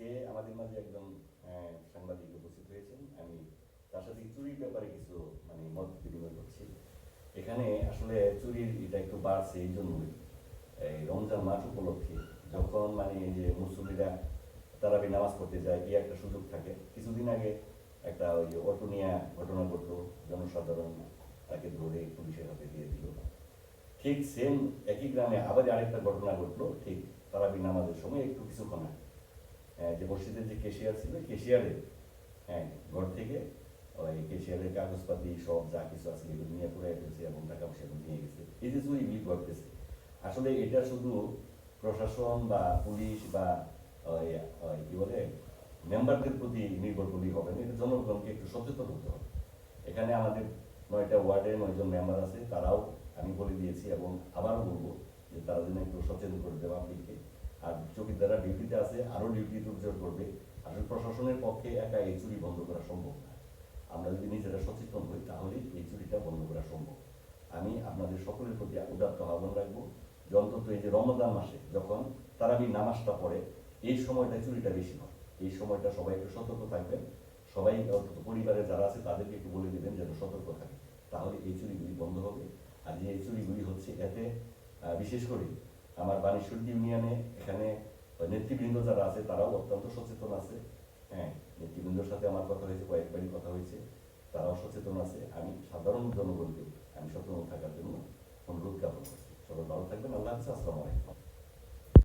আজকে আমাদের মাঝে একজন সাংবাদিক উপস্থিত হয়েছেন। আমি তার সাথে চুরির ব্যাপারে কিছু মত বিনিময় করছি। এখানে আসলে চুরির এটা একটু বাড়ছে এই জন্যই, এই রমজান মাস উপলক্ষে যখন এই যে মুসল্লিরা তারাবি নামাজ পড়তে যায়, এই একটা সুযোগ থাকে। কিছুদিন আগে একটা ওই যে অটো নিয়ে ঘটনা ঘটলো, জনসাধারণ তাকে ধরে পুলিশের হাতে দিয়ে দিল। ঠিক সেম একই গ্রামে আবার আরেকটা ঘটনা ঘটলো, ঠিক তারাবি নামাজের সময় একটু কিছুক্ষণ আগে। যে মসজিদের যে কেশিয়ার ছিল, কেশিয়ারের ঘর থেকে ওই কেশিয়ারের কাগজপাতি সব যা কিছু আছে এগুলো নিয়ে পড়ে ফেলছে এবং টাকা পয়সা নিয়ে গেছে। এই যে চুরিগুলি ঘটতেছে, আসলে এটা শুধু প্রশাসন বা পুলিশ বা কি বলে মেম্বারদের প্রতি নির্ভর করলেই হবে না, এটা জনগণকে একটু সচেতন হতে হবে। এখানে আমাদের 9টা ওয়ার্ডে 9জন মেম্বার আছে, তারাও আমি বলে দিয়েছি এবং আবারও বলবো যে তারা যেন একটু সচেতন করে দেওয়া পাবলিককে। আর চৌকিদাররা ডিউটিতে আছে, আরও ডিউটি তোড়জোড় করবে। আসলে প্রশাসনের পক্ষে একা এই চুরি বন্ধ করা সম্ভব না। আমরা যদি নিজেরা সচেতন হই তাহলে এই চুরিটা বন্ধ করা সম্ভব। আমি আপনাদের সকলের প্রতি উদাত্ত আহ্বান রাখবো যে অন্তত এই যে রমজান মাসে যখন তারাবি নামাজটা পড়ে, এই সময়টা চুরিটা বেশি হয়। এই সময়টা সবাই একটু সতর্ক থাকবেন। সবাই অন্তত পরিবারে যারা আছে তাদেরকে একটু বলে দেবেন যেন সতর্ক থাকে, তাহলে এই চুরিগুলি বন্ধ হবে। আর যে এই চুরিগুলি হচ্ছে, এতে বিশেষ করে আমার বানেশ্বর ইউনিয়নে এখানে নেতৃবৃন্দ যারা আছে তারাও অত্যন্ত সচেতন আছে। নেতৃবৃন্দর সাথে আমার কথা হয়েছে, কয়েকবারই কথা হয়েছে, তারাও সচেতন আছে। আমি সাধারণ জনগণকে আমি সচেতন থাকার জন্য অনুরোধ জ্ঞাপন করছি। সবাই ভালো থাকবেন। আল্লাহ হাফেজ। আসসালামু আলাইকুম।